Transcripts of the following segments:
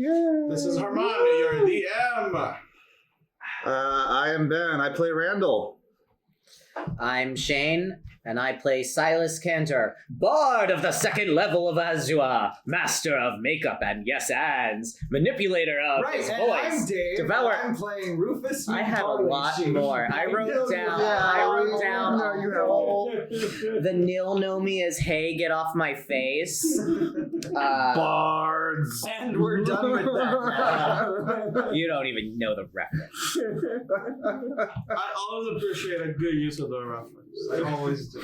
Yeah. This is Germán, your DM. I am Ben. I play Randall. I'm Shane, and I play Sylas Cantor, Bard of the second level of Azua, Master of Makeup and Yes Ands, Manipulator of his and voice. I'm Dave. Devour. I'm playing Rufus. I have a lot more. I wrote down the Nil know me as hey, get off my face. Bards. And we're done with that now. You don't even know the reference. I always appreciate a good use of the reference. I always do.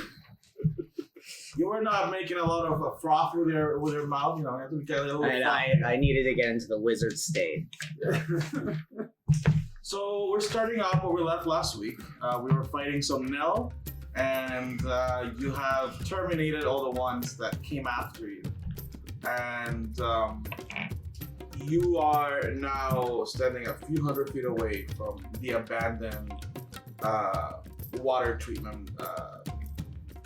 You were not making a lot of froth with your mouth, you know. You have to get a little. And I needed to get into the wizard state. So we're starting off where we left last week. We were fighting some Nell, and you have terminated all the ones that came after you. And you are now standing a few hundred feet away from the abandoned water treatment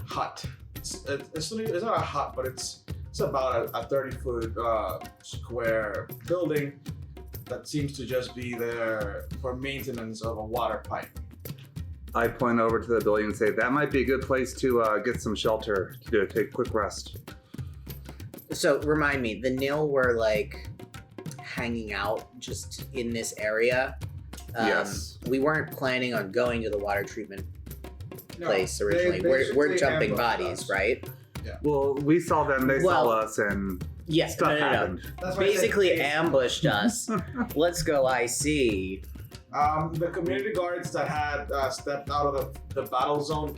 hut. It's not a hut, but it's about a 30-foot square building that seems to just be there for maintenance of a water pipe. I point over to the building and say, that might be a good place to get some shelter, to take a quick rest. So remind me, the Nil were like hanging out just in this area. Yes. We weren't planning on going to the water treatment No, place originally. they We're basically jumping ambushed bodies, us. right? Well, we saw them, they saw us, and Yes, stuff no. happened. That's why I said Basically face. ambushed us. Let's go IC. The community guards that had stepped out of the battle zone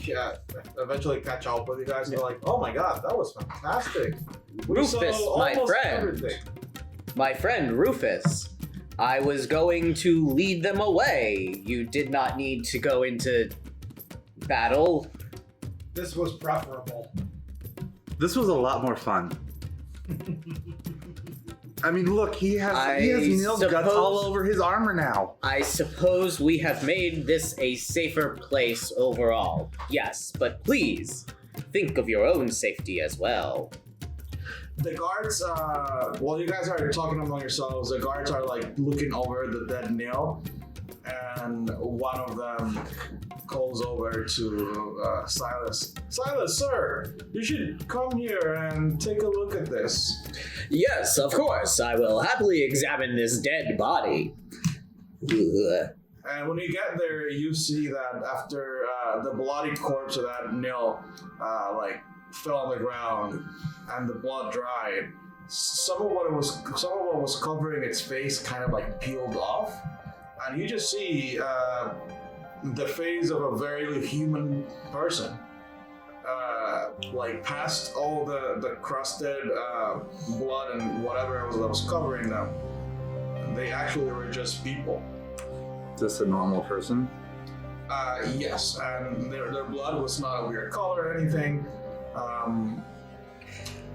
eventually catch up with you guys. They're like, "Oh my god, that was fantastic! We saw Rufus, my almost friend. everything." My friend Rufus. I was going to lead them away. You did not need to go into battle. This was preferable. This was a lot more fun. I mean, look, he has I nail guts suppose- all over his armor now. I suppose we have made this a safer place overall. Yes, but please, think of your own safety as well. The guards, while you guys are talking among yourselves, the guards are like looking over the dead nail, and one of them calls over to Sylas. Sylas, sir, you should come here and take a look at this. Yes, of course. I will happily examine this dead body. Ugh. And when you get there, you see that after the bloody corpse of that nail fell on the ground and the blood dried, some of what was covering its face kind of like peeled off, and you just see the face of a very human person. Like past all the crusted blood and whatever else that was covering them, they actually were just people. Is this a normal person? Yes, and their blood was not a weird color or anything.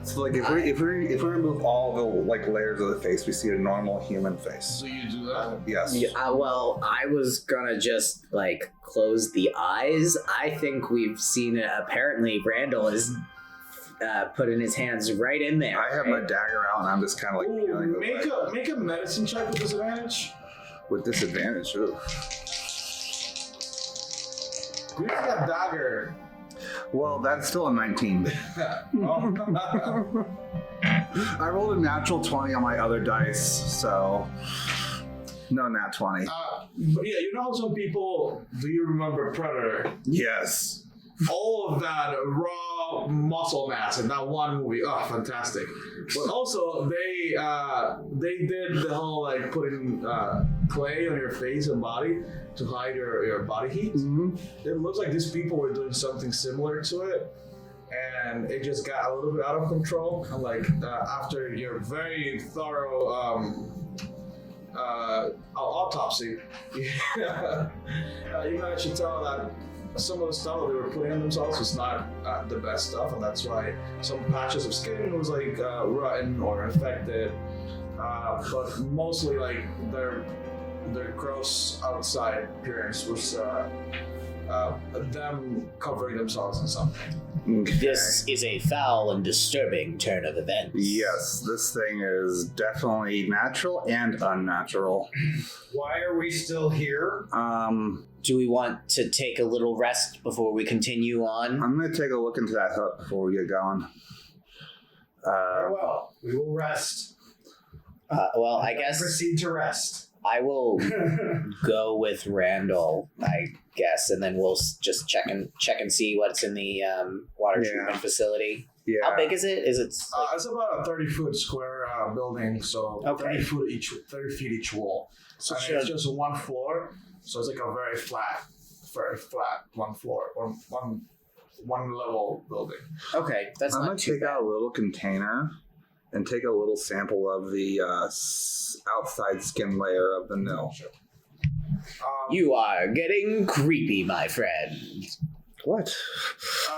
So, like, if we remove all the like layers of the face, we see a normal human face. So you do that? Yes. Yeah, well, I was gonna just, like, close the eyes. I think we've seen it. Apparently, Randall is putting his hands right in there. I have my dagger out, and I'm just kind of like peeling Ooh, make a medicine check with disadvantage. with disadvantage. Ooh. Who's that dagger? Well, that's still a 19. Oh. I rolled a natural 20 on my other dice, so no nat 20. But yeah, you know how some people, do you remember Predator? Yes. All of that raw muscle mass in that one movie. Oh, fantastic. But also, they did the whole like putting clay on your face and body to hide your body heat. Mm-hmm. It looks like these people were doing something similar to it, and it just got a little bit out of control. And like after your very thorough autopsy, you managed to tell that some of the stuff that they were putting on themselves was not the best stuff, and that's why some patches of skin was like rotten or infected. But mostly like their gross outside appearance was them covering themselves in something. Okay. This is a foul and disturbing turn of events. Yes, this thing is definitely natural and unnatural. Why are we still here? Do we want to take a little rest before we continue on? I'm going to take a look into that hut before we get going. Very well, we will rest. Well, I guess Proceed to rest. I will go with Randall, I guess, and then we'll just check and see what's in the water treatment facility. Yeah. How big is it? Is it? It's about a 30-foot square building, so Okay. 30 feet each wall. So it's just one floor, so it's like a very flat one floor or one level building. Okay, that's I'm not going to too take bad. out a little container and take a little sample of the outside skin layer of the nil. You are getting creepy, my friend. What?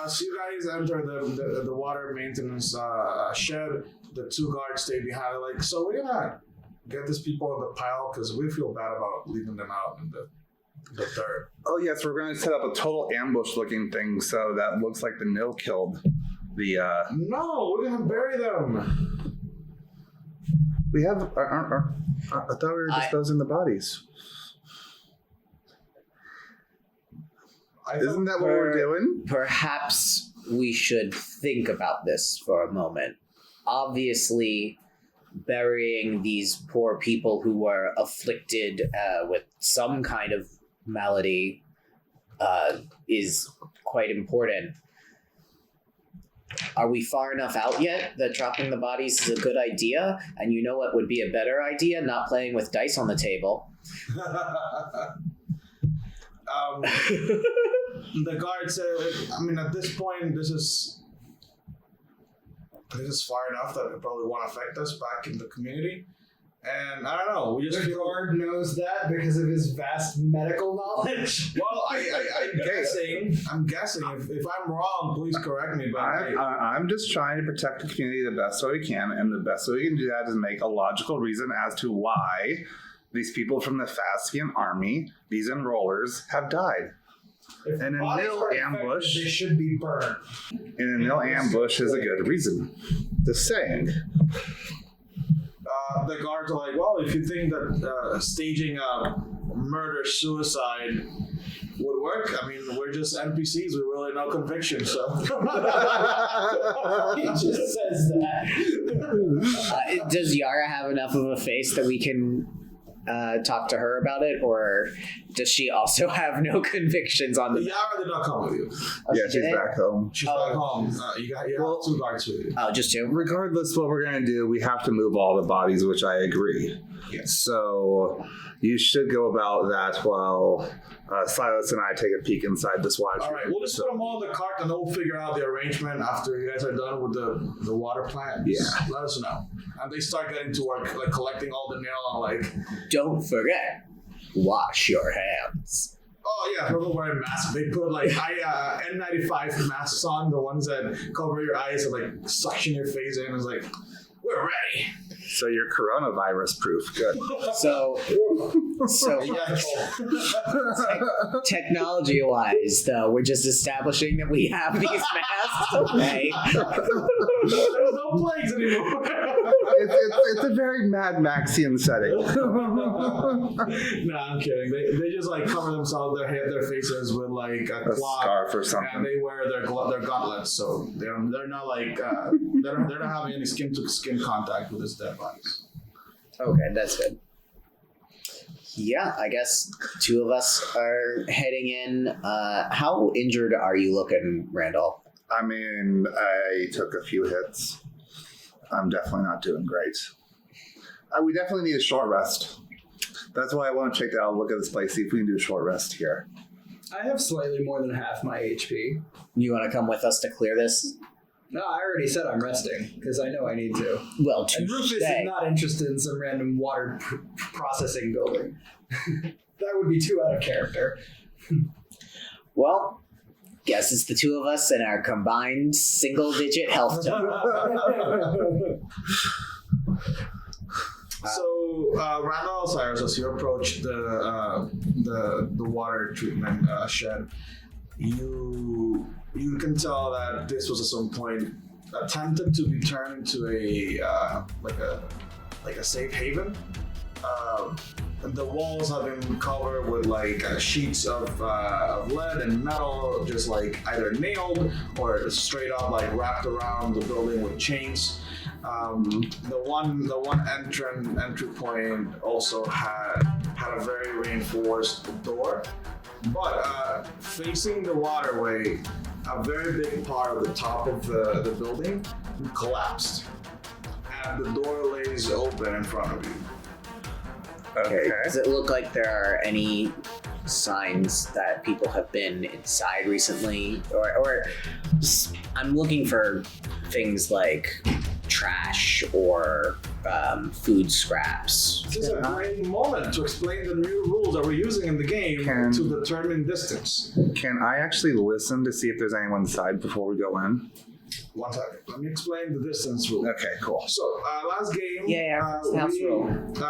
So you guys enter the water maintenance shed. The two guards stay behind. Like, so we're gonna get these people in the pile because we feel bad about leaving them out in the dirt. Oh, yes, we're going to set up a total ambush-looking thing so that looks like the nil killed the... No, we're gonna bury them. We have... I thought we were disposing the bodies. Isn't that what we're doing? Perhaps we should think about this for a moment. Obviously, burying these poor people who were afflicted with some kind of malady is quite important. Are we far enough out yet that dropping the bodies is a good idea? And you know what would be a better idea? Not playing with dice on the table. The guard said, I mean, at this point, this is far enough that it probably won't affect us back in the community. And I don't know, we just The feel... guard knows that because of his vast medical knowledge. Well, I'm guessing. If I'm wrong, please correct me. But I'm just trying to protect the community the best way we can, and the best way we can do that is make a logical reason as to why these people from the Fastian army, these enrollers, have died. If And a bodies nil are infected, ambush. They should be burned. And a nil ambush is a good reason. Just saying. the guards are like, well, if you think that staging a murder-suicide would work, I mean, we're just NPCs with really no conviction, so... He just says that. Does Yara have enough of a face that we can talk to her about it, or does she also have no convictions on the... Yara did not come with you. Yeah, she's back home. She's back home. You have two guards with you. Oh, just two? Regardless what we're going to do, we have to move all the bodies, which I agree. Yes. So you should go about that while Sylas and I take a peek inside this water. All right, we'll just put them all in the cart and then we'll figure out the arrangement after you guys are done with the water plant. Yeah. Just let us know. And they start getting to work, like collecting all the nail and like... Don't forget, wash your hands. Oh yeah, people wearing masks. They put like N95 masks on, the ones that cover your eyes and like suction your face in. It's like, we're ready. So you're coronavirus proof. Good. So technology-wise, though, we're just establishing that we have these masks. Okay. There's no plagues anymore. It's a very Mad Maxian setting. No, I'm kidding. They just like cover themselves, their faces with like a cloth, scarf or something. and they wear their gauntlets, so they're not like they're not having any skin to skin contact with this dead bodies. Okay, that's good. Yeah, I guess two of us are heading in. How injured are you looking, Randall? I mean, I took a few hits. I'm definitely not doing great. We definitely need a short rest. That's why I want to check out, look at this place, see if we can do a short rest here. I have slightly more than half my HP. You want to come with us to clear this? No, I already said I'm resting because I know I need to. Well, And Rufus is not interested in some random water processing building. That would be too out of character. Well, guess it's the two of us and our combined single-digit health total. So, Randall, Cyrus, as you approach the water treatment shed, you can tell that this was at some point attempted to be turned into a safe haven. And the walls have been covered with sheets of lead and metal, just either nailed or straight up wrapped around the building with chains. The one entry point also had a very reinforced door, but facing the waterway, a very big part of the top of the building collapsed, and the door lays open in front of you. Okay. Does it look like there are any signs that people have been inside recently? Or I'm looking for things like trash or food scraps. This is a great moment to explain the new rules that we're using in the game to determine distance. Can I actually listen to see if there's anyone inside before we go in? 1 second. Let me explain the distance rule. Okay, cool. So, last game, house rule.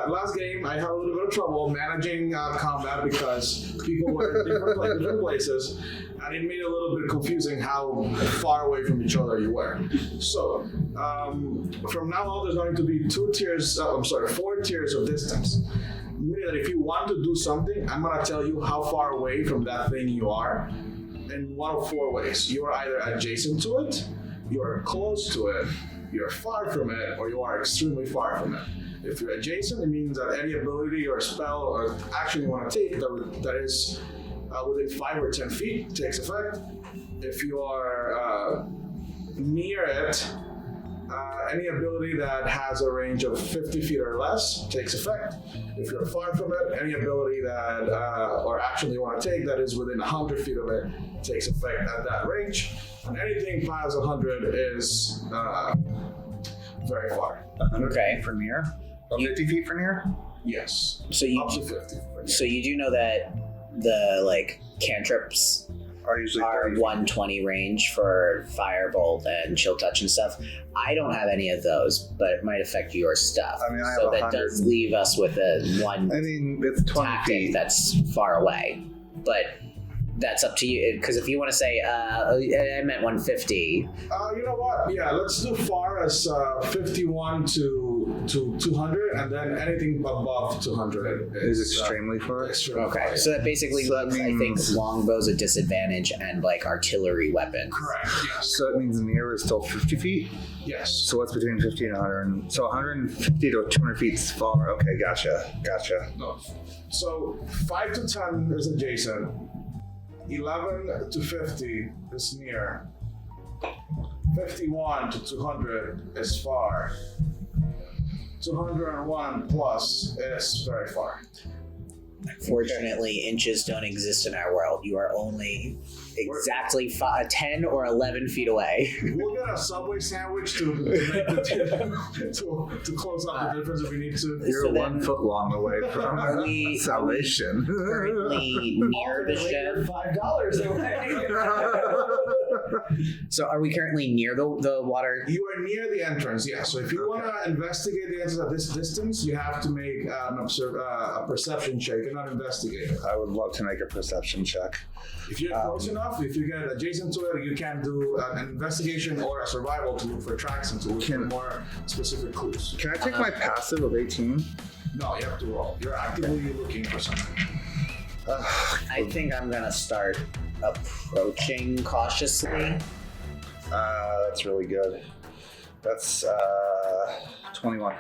Last game, I had a little bit of trouble managing combat because people were in different places, and it made it a little bit confusing how far away from each other you were. So, from now on, there's going to be 4 tiers of distance. Meaning that if you want to do something, I'm going to tell you how far away from that thing you are in one of 4 ways. You are either adjacent to it, you are close to it, you're far from it, or you are extremely far from it. If you're adjacent, it means that any ability or spell or action you want to take that is within 5 or 10 feet takes effect. If you are near it, any ability that has a range of 50 feet or less takes effect. If you're far from it, any ability that or action you want to take that is within 100 feet of it takes effect at that range. And anything past 100 is very far. Okay. For near? 50 feet for near? Yes. So you up to 50. So you do know that the cantrips Are usually are 30 feet. 120 range for firebolt and chill touch and stuff. I don't have any of those, but it might affect your stuff. I mean, I so have that 100. does leave us with I mean, it's 20 tactic feet. that's far away. But that's up to you, because if you want to say, I meant 150. You know what? Yeah, let's do far as 51 to 200, and then anything above 200 is extremely far. extremely Okay, far. so that basically So that means, I think, means- longbows a disadvantage and artillery weapons. Correct. Yes. So it means near is still 50 feet? Yes. So what's between 50 and 100? So 150 to 200 feet is far. Okay, gotcha. No. So 5 to 10 is adjacent. 11 to 50 is near. 51 to 200 is far. 201 plus is very far. Fortunately, inches don't exist in our world. You are only exactly 10 or 11 feet away. We'll get a Subway sandwich to make the to close up the difference if we need to. You're So then- 1 foot long away from Are we salvation. currently near the shed? $5 away. So are we currently near the water? You are near the entrance, yeah. So if you want to investigate the entrance at this distance, you have to make a perception check. You're not investigating. I would love to make a perception check. If you're close enough, if you get adjacent to it, you can do an investigation or a survival to look for tracks and to look for more specific clues. Can I take my passive of 18? No, you have to roll. You're actively looking for something. I think I'm gonna start approaching cautiously. That's really good. That's 21.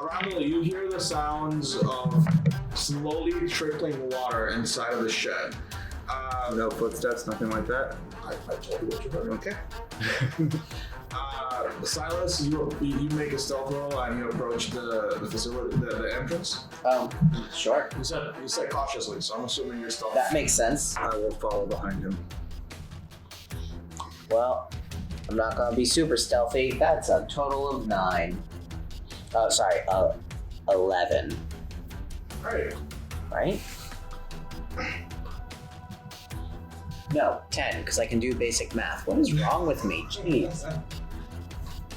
Randall, you hear the sounds of slowly trickling water inside of the shed. No footsteps, nothing like that. I told you what you heard. Okay. Sylas, you make a stealth roll and you approach the facility, the entrance. Sure. You said cautiously, so I'm assuming you're stealth. That makes sense. I will follow behind him. Well, I'm not gonna be super stealthy. That's a total of 9. Oh, sorry, 11. Alright. Right? No, 10, because I can do basic math. What is wrong with me? Jeez.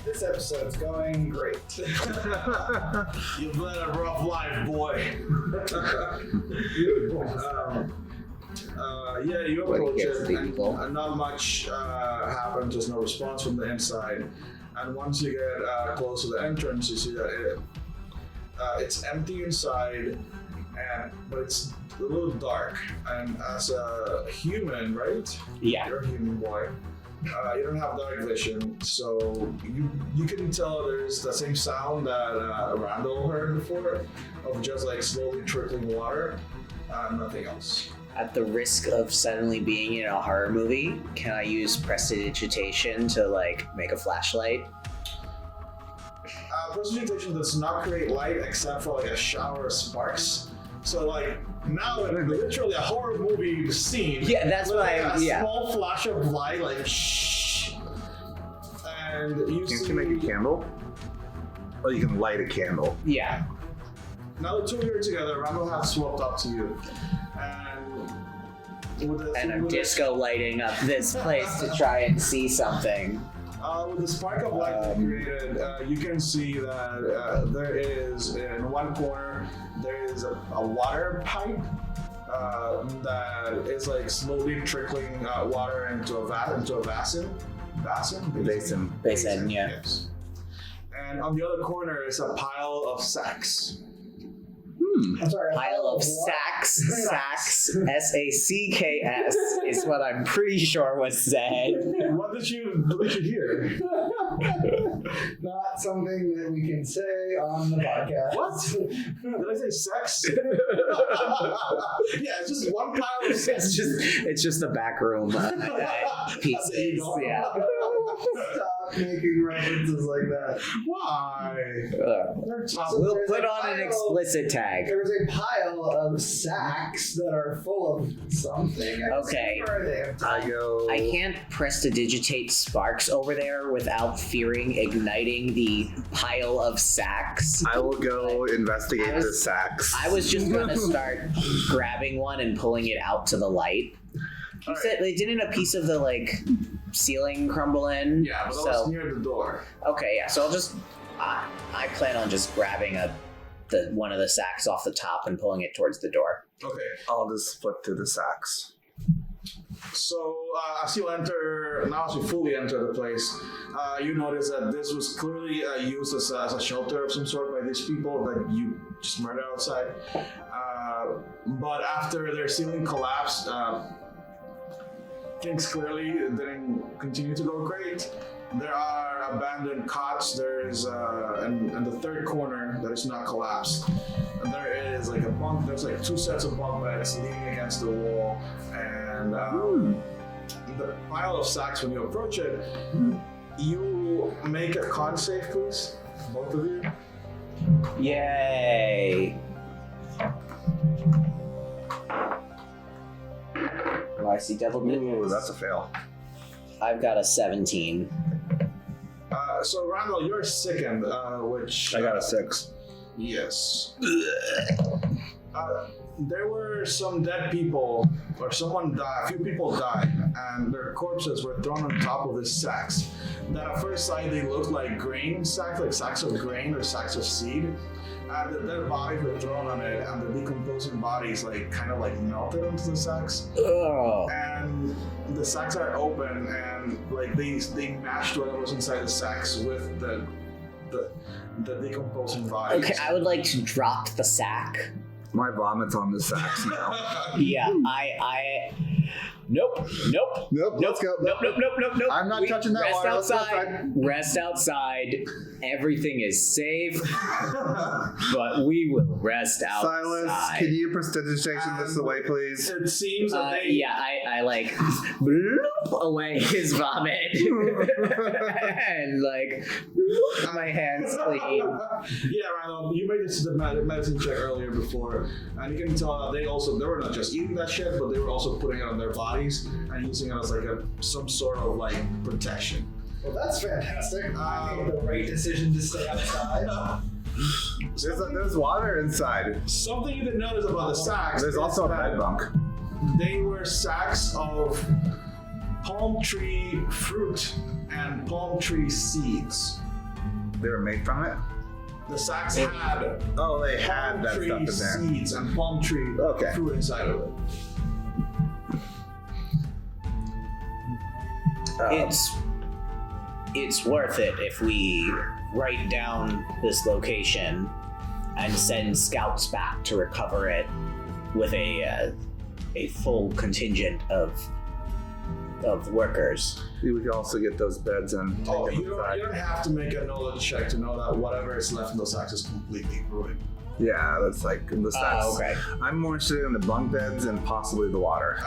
This episode's going great. You've led a rough life, boy. Yeah, you When approach it gets it, the and eagle. not much happens. There's no response from the inside. And once you get close to the entrance, you see that it's empty inside, but it's a little dark. And as a human, right? Yeah. You're a human boy. You don't have dark vision, so you can tell there's the same sound that Randall heard before, of just like slowly trickling water. Nothing else. At the risk of suddenly being in a horror movie, can I use prestidigitation to like make a flashlight? Prestidigitation does not create light except for like a shower of sparks. So like now in literally a horror movie scene. Yeah, that's with, what like, I. a Yeah. small flash of light, like shh, and you Can't see. you make a candle? Or you can light a candle. Yeah. Now the two of you are together. Randall has swapped up to you, And I'm disco lighting up this place to try and see something. With the spark of light that you created, you can see that there is, in one corner, there is a water pipe that is like slowly trickling water into a basin. Basin, yeah. Yes. And on the other corner is a pile of sacks. I'm sorry. Pile of sacks, S-A-C-K-S is what I'm pretty sure was said. What did you hear? Not something that we can say on the podcast. What? Did I say sex? Yeah, it's just one pile of sex. It's just the back room pieces. Yeah. Stop making references like that. Why? We'll put on an explicit tag. There was a pile of sacks that are full of something. Okay. I can't prestidigitate sparks over there without fearing igniting the pile of sacks. I will go investigate the sacks. I was just gonna start grabbing one and pulling it out to the light. You said didn't a piece of the like ceiling crumble in? Yeah, but that was near the door. Okay, yeah. So I'll just I plan on just grabbing one of the sacks off the top and pulling it towards the door. Okay. I'll just flip through the sacks. So as you fully enter the place, you notice that this was clearly used as a shelter of some sort by these people that you just murdered outside. But after their ceiling collapsed, things clearly didn't continue to go great. There are abandoned cots. There is, in the third corner that is not collapsed, there is like there's like two sets of bunk beds leaning against the wall, and the pile of sacks, when you approach it, you make a con save, please, both of you. Yay! Oh, I see double digits. Ooh, that's a fail. I've got a 17. So Randall, you're sickened, which I got a 6. yes. There were some dead people, or someone died. A few people died, and their corpses were thrown on top of these sacks. That at first sight they looked like grain sacks, like sacks of grain or sacks of seed. And the dead bodies were thrown on it, and the decomposing bodies kind of melted into the sacks. Oh. And the sacks are open, and they mashed whatever was inside the sacks with the decomposing bodies. Okay, I would like to drop the sack. My vomit's on the sacks now. Yeah, I. Nope. Let's go. Nope. I'm not touching that Rest water. Let's go outside. Rest outside. Everything is safe, but we will rest outside. Silas, can you prestidigitation this away, please? It seems that they... Yeah, I like bloop away his vomit and bloop my hands clean. Yeah, Randall, you made this medicine check earlier before, and you can tell that they were not just eating that shit, but they were also putting it on their bodies and using it as some sort of protection. Well, that's fantastic. I made the right decision to stay outside. There's water inside. Something you didn't notice about the sacks. There's also a bed bunk. They were sacks of palm tree fruit and palm tree seeds. They were made from it? The sacks had they had palm that tree stuff in there. seeds and palm tree fruit inside of it. It's worth it if we write down this location and send scouts back to recover it with a full contingent of workers. We could also get those beds and take Oh, them you inside. don't have to make a knowledge check to know that whatever is left in those sacks is completely ruined. Yeah, that's like the stats. Okay. I'm more interested in the bunk beds and possibly the water.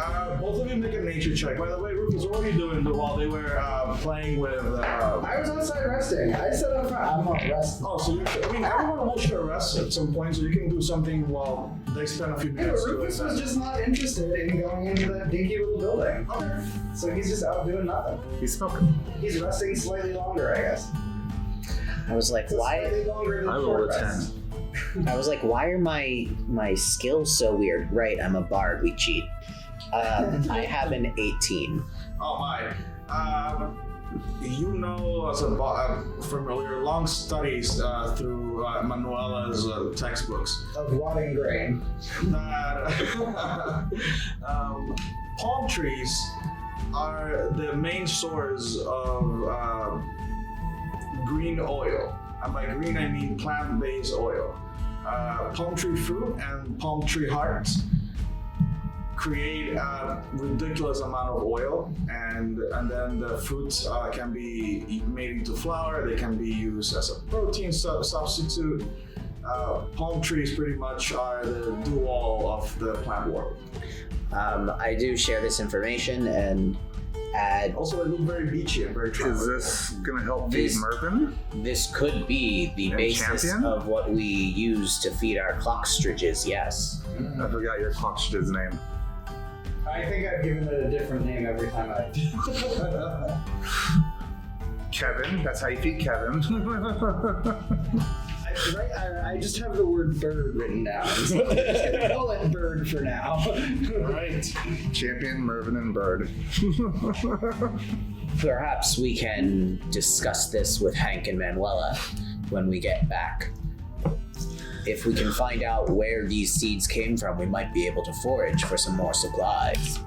Both of you make a nature check. By the way, Rufus, what were you doing while they were playing with? I was outside resting. I said I'm not resting. Oh, so everyone will should rest at some point, so you can do something while they spend a few Yeah, minutes but doing Rufus was that. just not interested in going into that dinky little building. Okay. So he's just out doing nothing. He's smoking. He's resting slightly longer, I guess. I was like, So why? slightly longer than I rolled short a 10. rest. I was like, why are my skills so weird? Right, I'm a bard. We cheat. I have an 18. Oh my. You know, from your long studies through Manuela's textbooks, Of rotting grain. that palm trees are the main source of green oil. And by green, I mean plant-based oil. Palm tree fruit and palm tree hearts create a ridiculous amount of oil, and then the fruits can be made into flour. They can be used as a protein substitute. Palm trees pretty much are the do-all of the plant world. I do share this information and add. Also, they look very beachy and very Is tropical. this gonna help feed This- Mervyn? This could be the And basis champion? of what we use to feed our clockstridges. Yes. I forgot your clockstridge's name. I think I've given it a different name every time I. Kevin. That's how you feed Kevin. I just have the word bird written down. So I'm just gonna call it bird for now. Right. Champion, Mervyn, and Bird. Perhaps we can discuss this with Hank and Manuela when we get back. If we can find out where these seeds came from, we might be able to forage for some more supplies.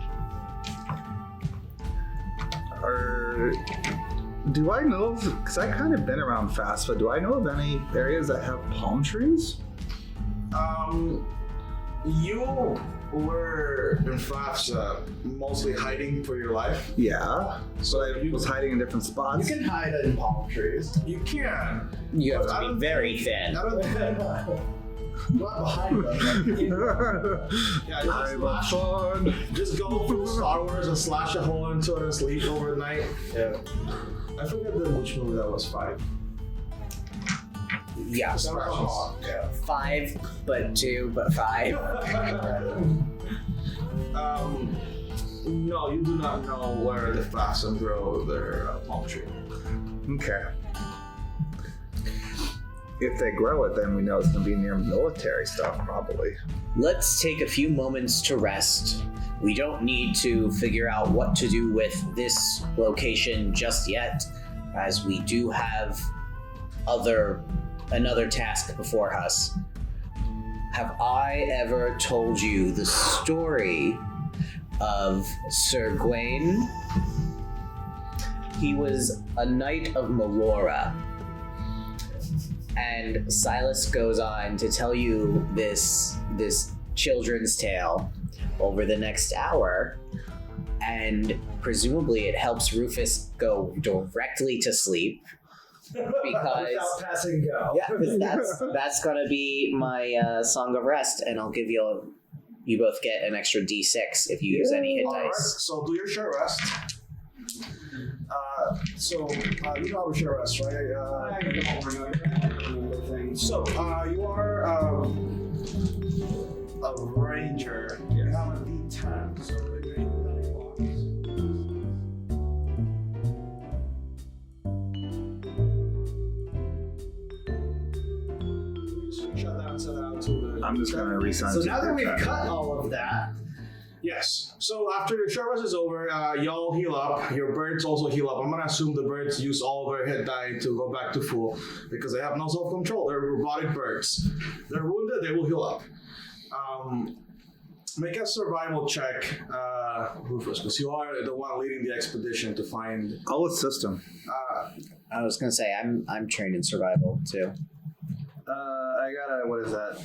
Do I know of, because I kind of been around fast, but do I know of any areas that have palm trees? You were in FAFSA mostly hiding for your life. Yeah. So I was hiding in different You spots. can hide in palm trees. You can. You have But I to be don't very think- thin. I don't think. Not behind them. Yeah, I'm a fun. just go full Star Wars and slash a hole into it and sleep overnight. Yeah. I forget which movie that was. 5. Yeah. Yeah. 5, but 2, but 5. No, you do not know where the FAFSA grow their palm tree. Okay. If they grow it, then we know it's going to be near military stuff, probably. Let's take a few moments to rest. We don't need to figure out what to do with this location just yet, as we do have another task before us. Have I ever told you the story of Sir Gawain? He was a knight of Melora. And Sylas goes on to tell you this children's tale over the next hour, and presumably it helps Rufus go directly to sleep because Without passing go. yeah, 'cause that's gonna be my song of rest, and I'll give you both get an extra D6 if you use any hit Alright, dice. so do your short rest. You know how to short rest, right? I don't remember things. So, you are a ranger. You have a D10. So, you shut that and set that out to the. I'm just going to resign. So now that we've cut all of that, Yes. So after your short rest is over, y'all heal up. Your birds also heal up. I'm gonna assume the birds use all their hit die to go back to full because they have no self-control. They're robotic birds. They're wounded, they will heal up. Make a survival check, Rufus, because you are the one leading the expedition to find. I'll assist him. I was gonna say I'm trained in survival too. I got a, what is that?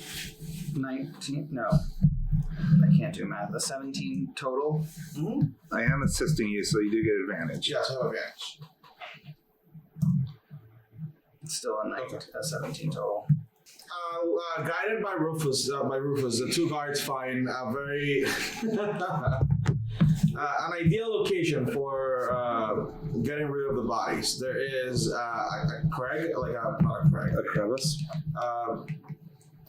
19? No. I can't do math. A 17 total. I am assisting you, so you do get advantage. Yes, I have advantage. It's still a 17 total. Guided by Rufus, the two guards find a very an ideal location for getting rid of the bodies. There is a crag, not a crag, A crevice?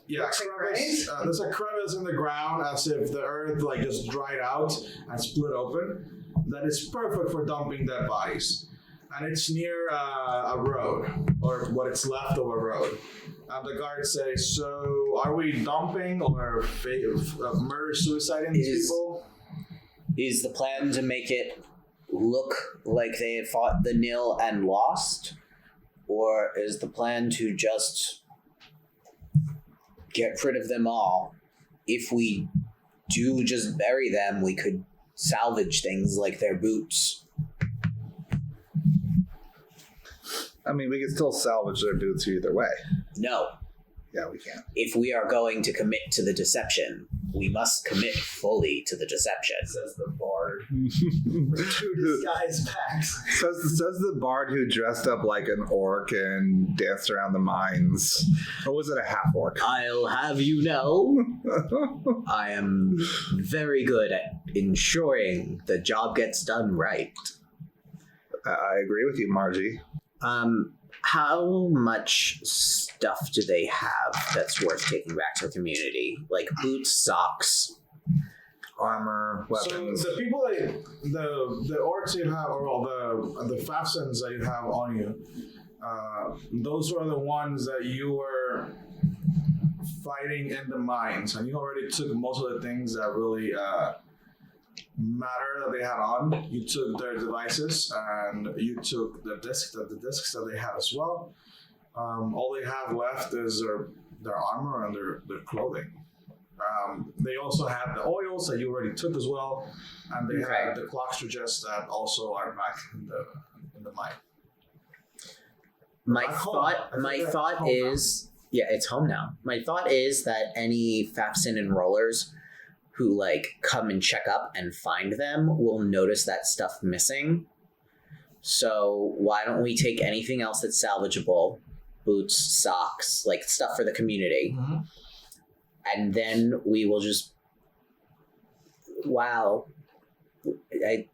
yeah, crevice. There's a crevice in the ground, as if the earth just dried out and split open. That is perfect for dumping dead bodies, and it's near a road, or what is left of a road. The guards say, "So, are we dumping or murder-suiciding these people?" Is the plan to make it look like they had fought the nil and lost? Or is the plan to just get rid of them all? If we do just bury them, we could salvage things like their boots. I mean, we can still salvage their boots either way. No. Yeah, we can. If we are going to commit to the deception, we must commit fully to the deception. Says the bard. Two disguise packs. Says the bard who dressed up like an orc and danced around the mines. Or was it a half orc? I'll have you know, I am very good at ensuring the job gets done right. I agree with you, Margie. How much stuff do they have that's worth taking back to the community? Like boots, socks, Armor, weapons. So the people the orcs you have, or the Fafsons that you have on you, those are the ones that you were fighting in the mines, and you already took most of the things that really matter that they had on. You took their devices, and you took the discs that they had as well. All they have left is their armor and their clothing. They also had the oils that you already took as well, and they had the clockstrages that also are back in the mine. My thought is, yeah, it's home now. My thought is that any Fafsin enrollers who come and check up and find them will notice that stuff missing. So why don't we take anything else that's salvageable, boots, socks, stuff for the community, and then we will just,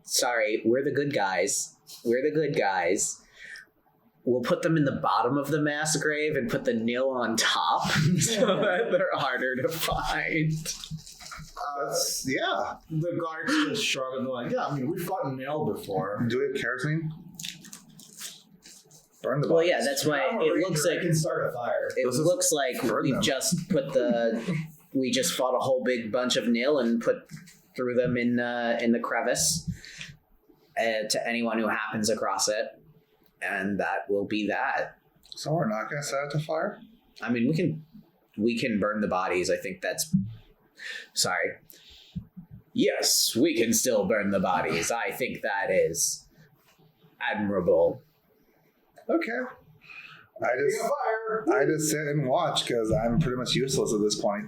sorry, we're the good guys. We'll put them in the bottom of the mass grave and put the nil on top so that they're harder to find. Yeah. The guards just shrug and they're like, yeah, I mean, we fought nail before. Do we have kerosene? Burn the bodies. Well, yeah, that's why it looks like I can start a fire. it Let's looks like burn we them. just we just fought a whole big bunch of nil and threw them in the crevice to anyone who happens across it, and that will be that. So we're not going to set it to fire? I mean, we can burn the bodies. I think that's. Sorry. Yes, we can still burn the bodies. I think that is admirable. Okay. I just sit and watch because I'm pretty much useless at this point.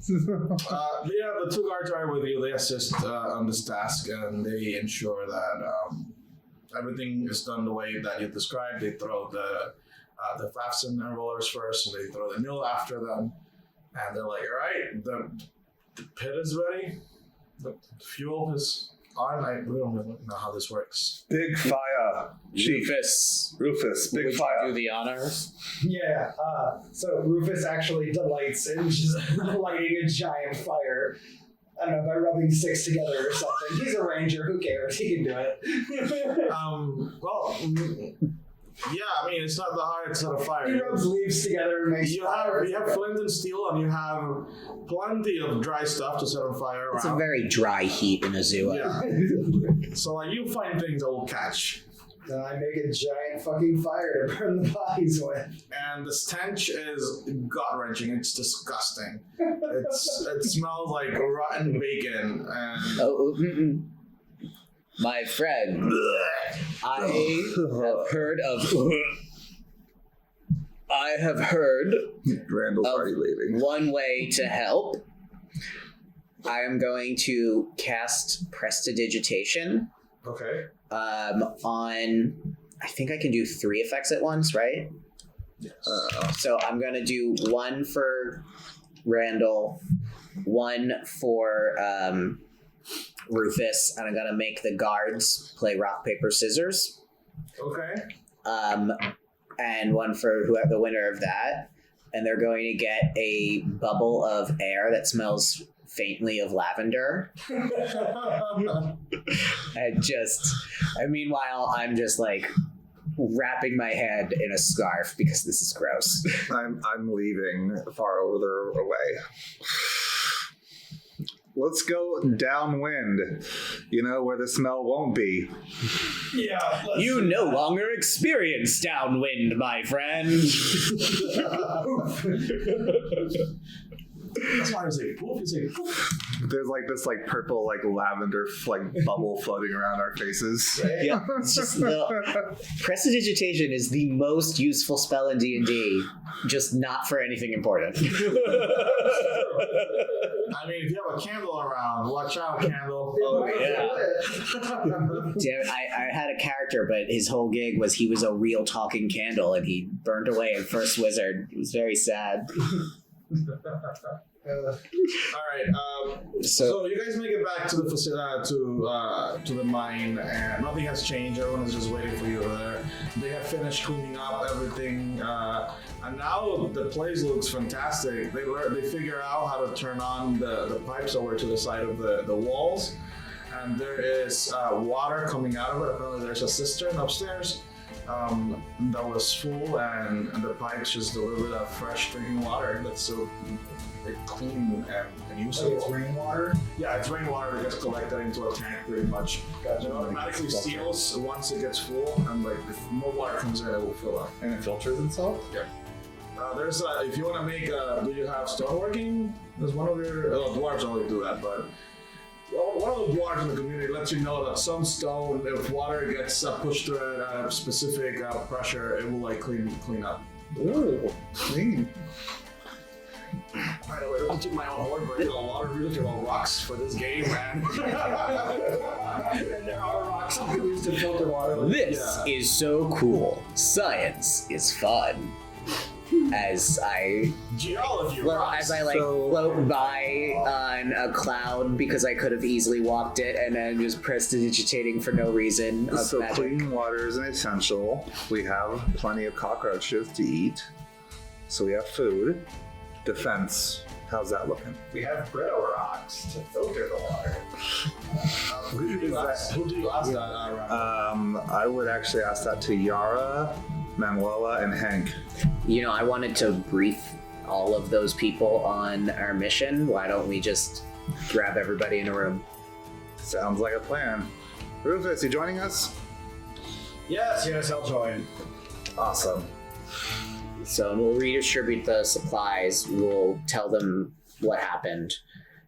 The two guards are with you. They assist on this task, and they ensure that everything is done the way that you described. They throw the Fafsin rollers first, and they throw the nil after them. And they're like, all right, the pit is ready. The fuel is on. We don't really know how this works. Big fire. Chief. Rufus, big Would fire. you do the honors? Yeah, so Rufus actually delights in just lighting a giant fire. I don't know, by rubbing sticks together or something. He's a ranger, who cares? He can do it. Yeah, I mean, it's not the hard set of fire. He rubs leaves together and makes You fire. have flint and steel, and you have plenty of dry stuff to set on fire around. It's a very dry heat in Azua. Yeah. So you find things that will catch. Then I make a giant fucking fire to burn the bodies with. And the stench is gut-wrenching. It's disgusting. It smells like rotten bacon. And My friend, I have heard Randall's of already leaving. one way to help. I am going to cast Prestidigitation okay. on. I think I can do 3 effects at once, right? Yes. So I'm going to do 1 for Randall, 1 for Rufus, and I'm going to make the guards play rock, paper, scissors. Okay. And 1 for whoever the winner of that. And they're going to get a bubble of air that smells faintly of lavender. And meanwhile, I'm just like wrapping my head in a scarf because this is gross. I'm leaving far over away. Let's go downwind, where the smell won't be. Yeah. You no longer experience downwind, my friend. That's why I was like, poof. He's like, poof. There's like this purple lavender bubble floating around our faces. Yeah, it's just Prestidigitation is the most useful spell in D&D, just not for anything important. I mean, if you have a candle around, watch out, candle. Oh, yeah. Damn it, I had a character, but his whole gig was he was a real talking candle, and he burned away in First Wizard. It was very sad. All right. So you guys make it back to the to the mine, and nothing has changed. Everyone is just waiting for you over there. They have finished cleaning up everything, and now the place looks fantastic. They figure out how to turn on the pipes over to the side of the walls, and there is water coming out of it. Apparently, there's a cistern upstairs. That was full, and the pipes just delivered a fresh drinking water that's so clean and useful. It's rainwater? Yeah, it's rainwater that gets collected into a tank pretty much. Gotcha. It automatically seals once it gets full, and if more water comes in, it will fill up. And it filters itself? Yeah. There's if you want to make do you have stoneworking? There's one of your dwarves only do that, but one of the dwarves in the community lets you know that some stone, if water gets pushed through it at a specific pressure, it will clean up. Ooh, clean. By the way, don't took my own horn, but a lot of really about rocks for this game, man. And there are rocks that we use to filter water. This is so cool. Science is fun. As I Geology rocks. float by on a cloud because I could have easily walked it and then just prestidigitating for no reason of So magic. clean water is an essential. We have plenty of cockroaches to eat. So we have food. Defense. How's that looking? We have brittle rocks to filter the water. Who do you ask that around? I would actually ask that to Yara, Manuela, and Hank. I wanted to brief all of those people on our mission. Why don't we just grab everybody in a room? Sounds like a plan. Rufus, you joining us? Yes, I'll join. Awesome. So we'll redistribute the supplies. We'll tell them what happened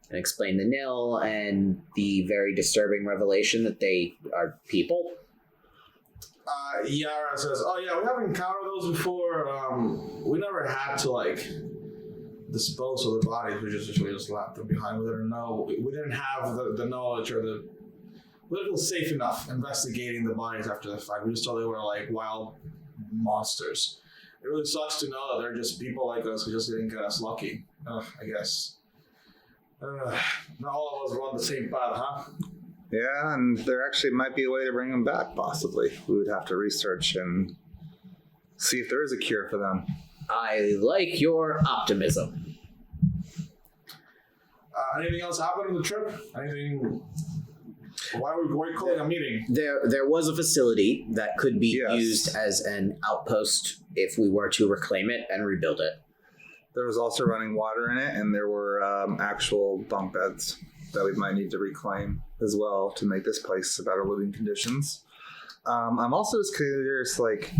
and explain the nil and the very disturbing revelation that they are people. Yara says, "Oh yeah, we haven't encountered those before. We never had to dispose of the bodies. We just left them behind. We didn't have the knowledge or we didn't feel safe enough investigating the bodies after the fact. We just thought they were wild monsters. It really sucks to know that they're just people like us who just didn't get us lucky. I guess. Not all of us were on the same path, huh?" Yeah, and there actually might be a way to bring them back, possibly. We would have to research and see if there is a cure for them. I like your optimism. Anything else happened on the trip? Anything? Why are we calling a meeting? There was a facility that could be Yes. used as an outpost if we were to reclaim it and rebuild it. There was also running water in it, and there were actual bunk beds that we might need to reclaim as well to make this place better living conditions. I'm also just curious, like,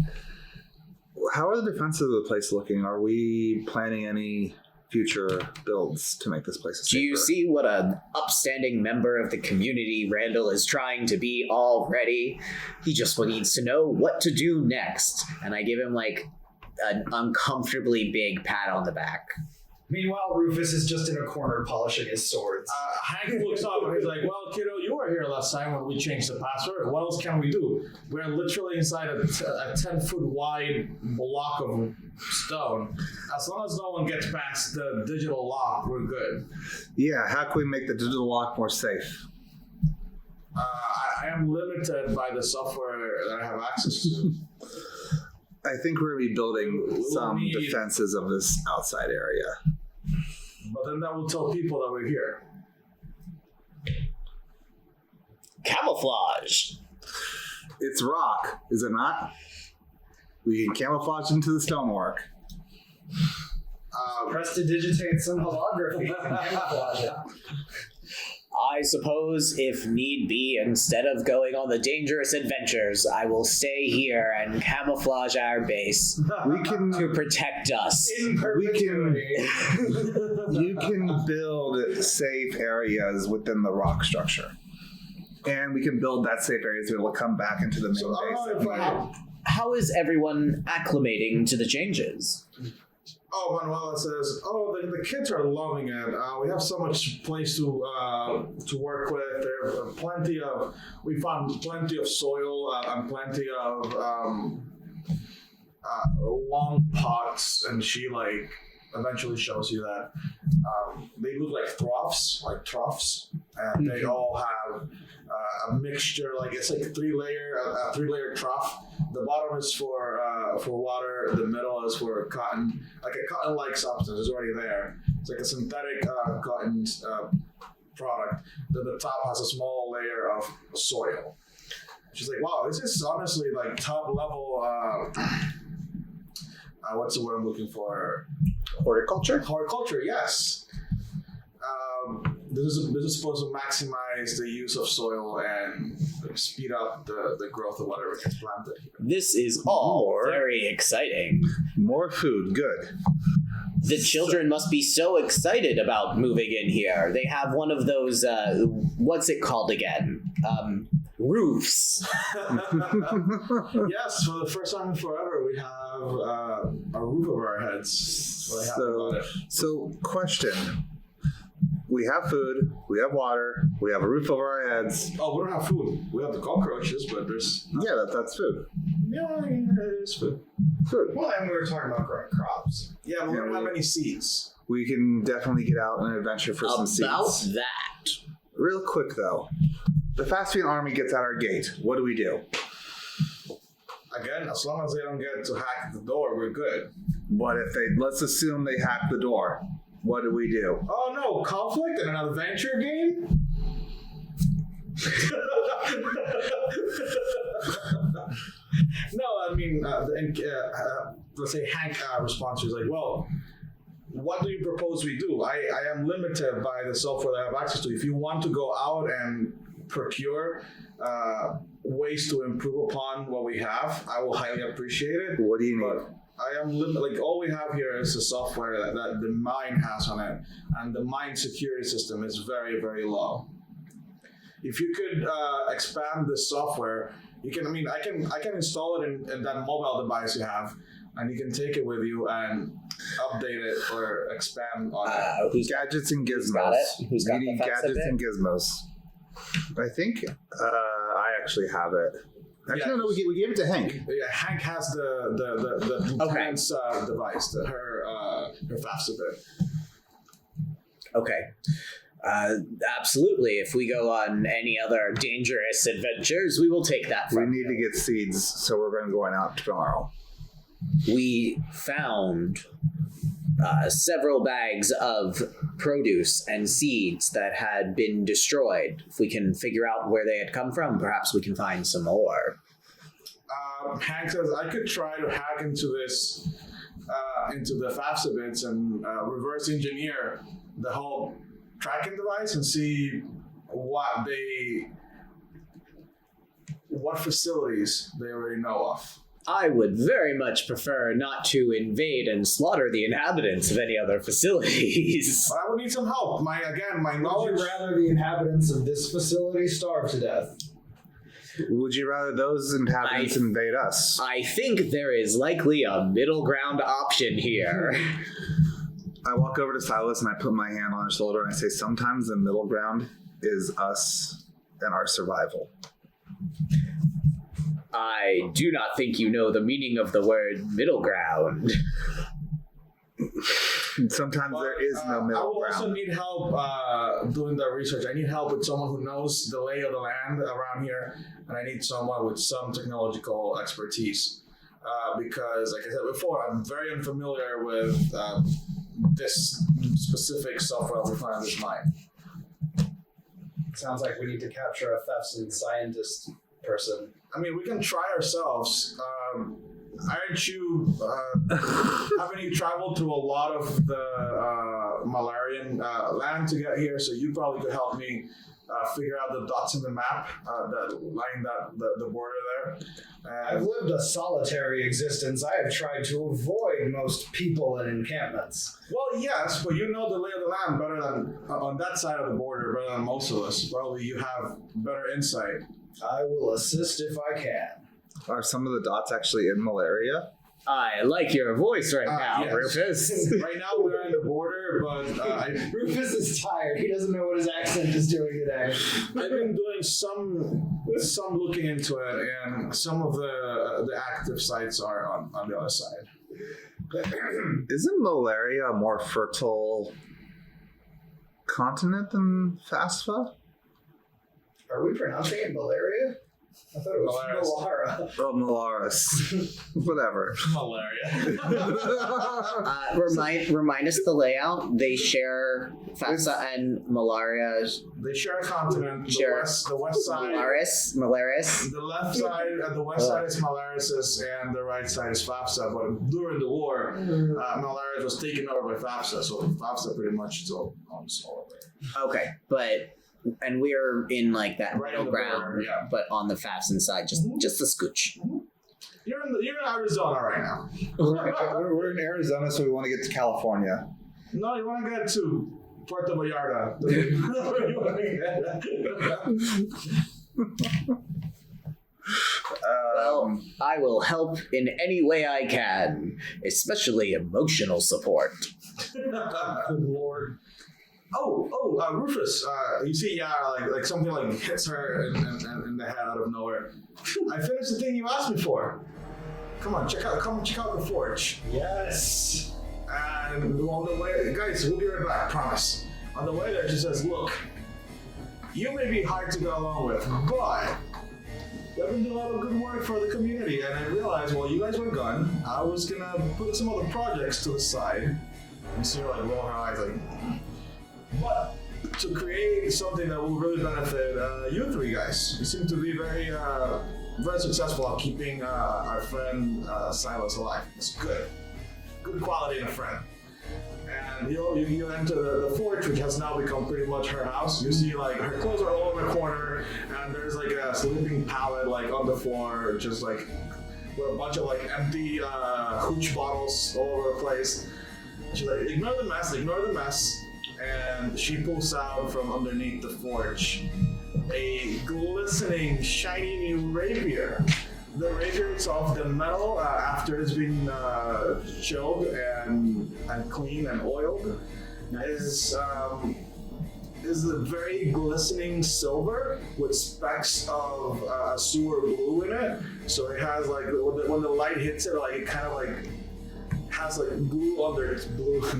how are the defenses of the place looking? Are we planning any future builds to make this place safer? Do you see what an upstanding member of the community Randall is trying to be already? He just needs to know what to do next. And I give him like an uncomfortably big pat on the back. Meanwhile, Rufus is just in a corner polishing his swords. Hank looks up and he's like, well, kiddo, you were here last time when we changed the password. What else can we do? We're literally inside a 10-foot wide block of stone. As long as no one gets past the digital lock, we're good. Yeah, how can we make the digital lock more safe? I am limited by the software that I have access to. I think we're going to be building some need- defenses of this outside area. But then that will tell people that we're here. Camouflage! It's rock, is it not? We can camouflage into the stonework. Prestidigitate some holography and camouflage it. I suppose, if need be, instead of going on the dangerous adventures, I will stay here and camouflage our base We can to protect us. In perpetuity. you can build safe areas within the rock structure. And we can build that safe area so it'll come back into the main So I base. don't know if I... How is everyone acclimating to the changes? Oh, Manuela says, "Oh, the kids are loving it. We have so much place to work with. There are plenty of. We found plenty of soil and plenty of long pots." And she like eventually shows you that they look like troughs, and they all have a mixture. Like it's like a three-layer trough. The bottom is for water. The middle is for cotton, like a cotton-like substance is already there. It's like a synthetic cotton product. Then the top has a small layer of soil. She's like, "Wow, this is honestly like top level." What's the word I'm looking for? Horticulture? Horticulture, yes. This is supposed to maximize the use of soil and speed up the growth of whatever gets planted here. This is all More. very exciting. More food, good. The children must be so excited about moving in here. They have one of those, what's it called again? Roofs. Yes, for the first time in forever, we have a roof over our heads. That's what I have about it. So, question. We have food, we have water, we have a roof over our heads. Oh, we don't have food. We have the cockroaches, but there's... Yeah, that's food. Yeah, it is food. Food. Well, and we were talking about growing crops. Yeah, but we don't have any seeds. We can definitely get out on an adventure for some About seeds. that. Real quick, though. The Fastian army gets at our gate. What do we do? Again, as long as they don't get to hack the door, we're good. What if they... Let's assume they hack the door. What do we do? Oh no, conflict in an adventure game? No, I mean, let's say Hank responds is like, well, what do you propose we do? I am limited by the software that I have access to. If you want to go out and procure ways to improve upon what we have, I will highly appreciate it. What do you need? But I am like all we have here is the software that the mine has on it, and the mine security system is very, very low. If you could expand the software, you can. I mean, I can install it in that mobile device you have, and you can take it with you and update it or expand on it. Who's Gadgets and gizmos. got it? Who's got We need the fax gadgets bit? and gizmos. I think I actually have it. Actually, no, we gave it to Hank. Yeah, Hank has the lieutenant's device, her FAFSA bit. Okay. Absolutely. If we go on any other dangerous adventures, we will take that We from need to get seeds, so we're going to go out tomorrow. We found several bags of produce and seeds that had been destroyed. If we can figure out where they had come from, perhaps we can find some more. Hank says, I could try to hack into this, into the FAFSA bits and reverse engineer the whole tracking device and see what what facilities they already know of. I would very much prefer not to invade and slaughter the inhabitants of any other facilities. But I would need some help. My Would knowledge. you rather the inhabitants of this facility starve to death? Would you rather those inhabitants invade us? I think there is likely a middle ground option here. I walk over to Sylas and I put my hand on his shoulder and I say, sometimes the middle ground is us and our survival. I do not think you know the meaning of the word middle ground. Sometimes there is no I middle will also ground. need help doing that research. I need help with someone who knows the lay of the land around here, and I need someone with some technological expertise. Because, like I said before, I'm very unfamiliar with this specific software we find in this mine. Sounds like we need to capture a Fefson scientist person. I mean, we can try ourselves. Aren't you, haven't you traveled through a lot of the Malarian land to get here? So you probably could help me figure out the dots in the map that line the border there. I've lived a solitary existence. I have tried to avoid most people and encampments. Well, yes, but you know the lay of the land better than on that side of the border, better than most of us. Probably you have better insight. I will assist if I can. Are some of the dots actually in malaria? I like your voice right now, yes. Rufus. Right now we're on the border, but Rufus is tired. He doesn't know what his accent is doing today. I've been doing some looking into it, and some of the active sites are on the other side. Isn't malaria a more fertile continent than Fasfa? Are we pronouncing it malaria? I thought it was Malara. Oh, Malaris. Whatever. Malaria. Remind us the layout. They share FAFSA and malaria. They share a continent. Share The west side. Malaris. The left side and the west side is Malarisis, and the right side is FAFSA. But during the war, Malarisis was taken over by FAFSA, so FAFSA pretty much still owns all of it. Okay, and we're in like that Right middle on the ground, border, yeah. but on the FAFSA side, just a scooch. You're in Arizona right now. We're in Arizona, so we want to get to California. No, you want to get to Puerto Vallarta. Well, I will help in any way I can, especially emotional support. Good Lord. Oh, Rufus, you see Yara, like something like hits her in the head out of nowhere. I finished the thing you asked me for. Come on, check out the forge. Yes. And on the way, guys, we'll be right back, promise. On the way there, she says, look, you may be hard to go along with, but you've been doing a lot of good work for the community, and I realized while you guys were gone, I was gonna put some other projects to the side. And see her like roll her eyes like, but to create something that will really benefit you three guys. You seem to be very successful at keeping our friend Sylas alive. It's good. Good quality in a friend. And you enter the forge, which has now become pretty much her house. You see like her clothes are all in the corner, and there's like a sleeping pallet like on the floor, just like with a bunch of like empty hooch bottles all over the place. She's like, ignore the mess. And she pulls out from underneath the forge a glistening, shiny new rapier. The rapier itself, the metal, after it's been chilled and cleaned and oiled, is a very glistening silver with specks of sewer blue in it. So it has like when the light hits it, like it kind of like has like glue under its glue.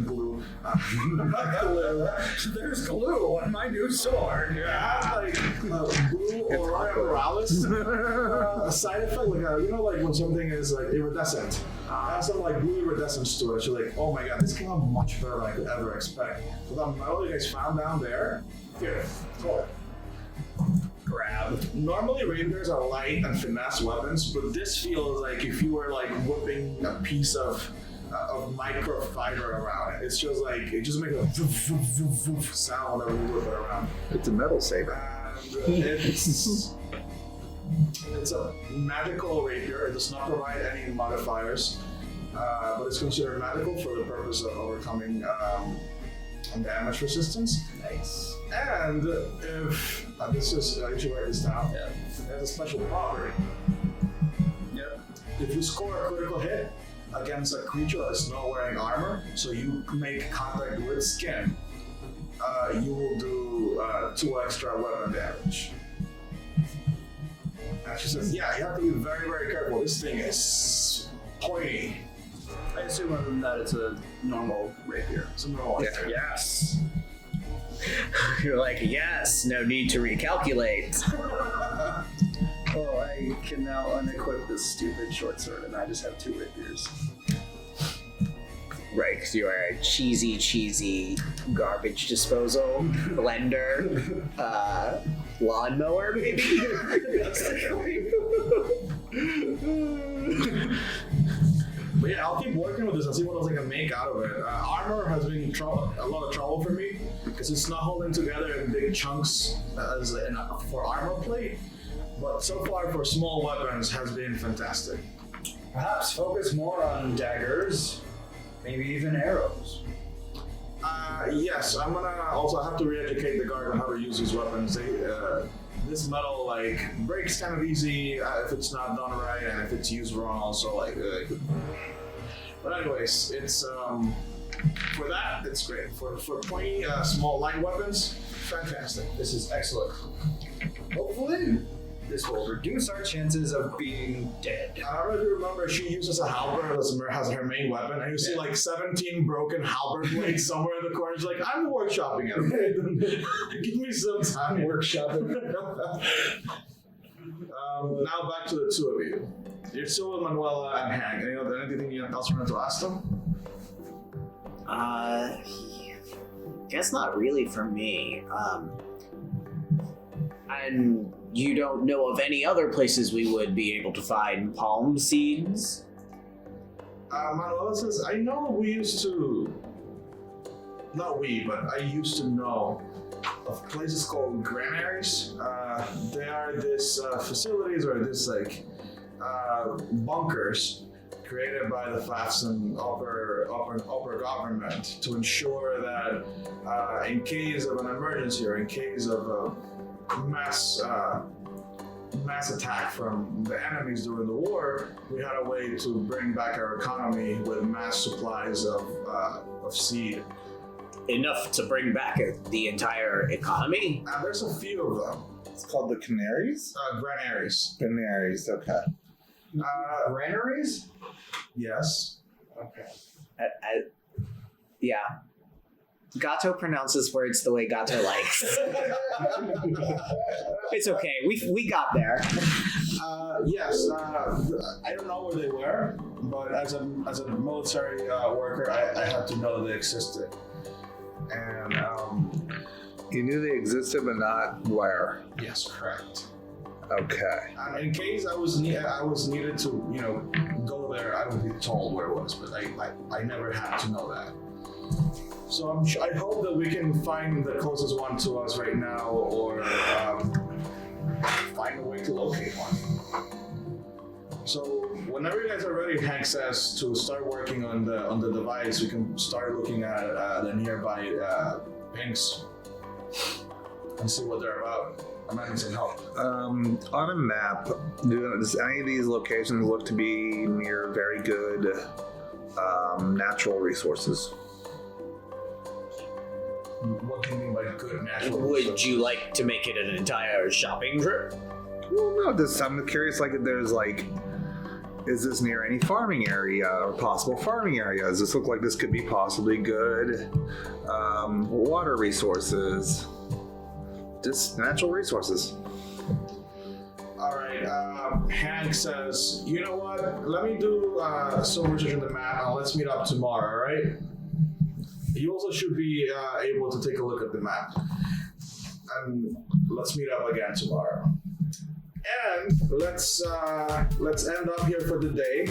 There's glue on my new sword. It has like blue aurora borealis side effect, like like when something is like iridescent. It has some like blue iridescence to it. She's like, oh my god, this came out much better than I could ever expect. So that metal you guys found down there, here, hold it. Grab. Normally rapiers are light and finesse weapons, but this feels like if you were like whipping a piece of microfiber around it. It's just like, it just makes a voof, voof, voof, voof sound whenever you whip it around. It's a metal saber. And it's It's a magical rapier. It does not provide any modifiers, but it's considered magical for the purpose of overcoming damage resistance. Nice. And if this is, I should write this down. Yeah. It has a special property. Yep. If you score a critical hit against a creature that's not wearing armor, so you make contact with skin, you will do 2 extra weapon damage. And she says, yeah, you have to be very, very careful. This thing is pointy. I assume that it's a normal rapier. It's a normal one. Yes. You're like, yes, no need to recalculate. Oh, I can now unequip this stupid short sword, and I just have 2 rapiers. Right, because you are a cheesy garbage disposal blender, lawnmower, maybe. But yeah, I'll keep working with this and see what else I can make out of it. Armor has been a lot of trouble for me because it's not holding together in big chunks for armor plate. But so far for small weapons has been fantastic. Perhaps focus more on daggers, maybe even arrows. Yes, I'm gonna also have to re-educate the guard on how to use these weapons. This metal breaks kind of easy if it's not done right, and if it's used wrong also but anyways, it's for that it's great. For pointy small light weapons, fantastic. This is excellent. Hopefully, this will reduce our chances of being dead. I don't know if you remember, she uses a halberd as her main weapon, and you see 17 broken halberd blades somewhere in the corner. She's like, I'm workshopping it. Give me some time. Workshopping. Now back to the 2 of you. You're still with Manuela and Hank. Anything else you wanted to ask them? Guess not really for me. And you don't know of any other places we would be able to find palm seeds? Manuela says, I know we used to... Not we, but I used to know of places called granaries. They are these facilities or this bunkers created by the Fats and upper government to ensure that in case of an emergency or in case of a mass attack from the enemies during the war, we had a way to bring back our economy with mass supplies of seed. Enough to bring back the entire economy? There's a few of them. It's called the Canaries? Granaries. Canaries, okay. Granaries? Yes. Okay. Yeah. Gato pronounces words the way Gato likes. It's okay. We got there. Yes. I don't know where they were, but as a military worker, I had to know they existed. And You knew they existed, but not where. yes, correct. Okay. In case I was needed to go there, I would be told where it was, but I never had to know that. So I hope that we can find the closest one to us right now, or find a way to locate one. So whenever you guys are ready, Hank says to start working on the device. We can start looking at the nearby pinks and see what they're about. I might need some help. On a map, does any of these locations look to be near very good natural resources? What do you mean by good natural Would resources? you like to make it an entire shopping trip? Well, no, I'm curious, if there's is this near any farming area or possible farming areas? Does this look like this could be possibly good water resources? Just natural resources. All right. Hank says, you know what? Let me do some research on the map, and let's meet up tomorrow. All right. You also should be able to take a look at the map, and let's meet up again tomorrow. And let's end up here for the day.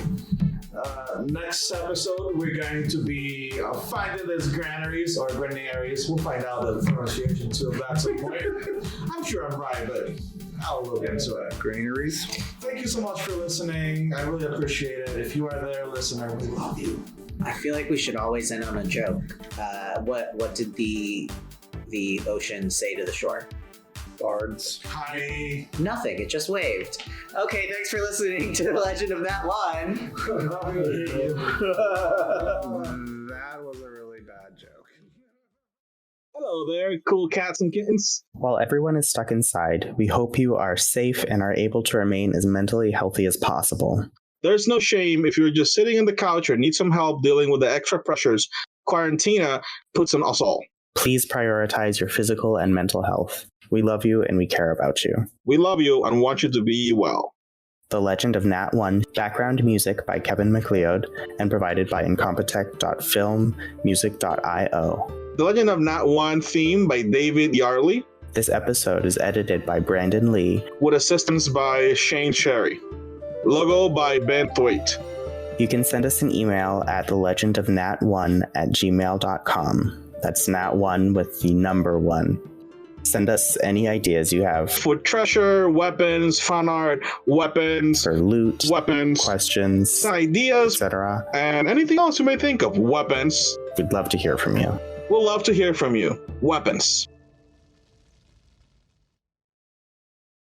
Next episode, we're going to be finding these granaries or granaries. We'll find out the pronunciation too at some point. I'm sure I'm right, but I'll look into it. Granaries. Thank you so much for listening. I really appreciate it. If you are there, listener, we love you. I feel like we should always end on a joke. What did the ocean say to the shore? Bards. Hi. Nothing. It just waved. Okay, thanks for listening to The Legend of Nat One. That was a really bad joke. Hello there, cool cats and kittens. While everyone is stuck inside, we hope you are safe and are able to remain as mentally healthy as possible. There's no shame if you're just sitting on the couch or need some help dealing with the extra pressures Quarantina puts on us all. Please prioritize your physical and mental health. We love you and we care about you. We love you and want you to be well. The Legend of Nat 1, background music by Kevin MacLeod and provided by incompetech.filmmusic.io. The Legend of Nat 1 theme by David Yarley. This episode is edited by Brandon Lee with assistance by Shane Sherry. Logo by Ben Thwaite. You can send us an email at thelegendofnat1@gmail.com. That's Nat1 with the number 1. Send us any ideas you have for treasure, weapons, fan art, weapons, for loot, weapons, questions, ideas, etc. And anything else you may think of. Weapons. We'd love to hear from you. We'll love to hear from you. Weapons.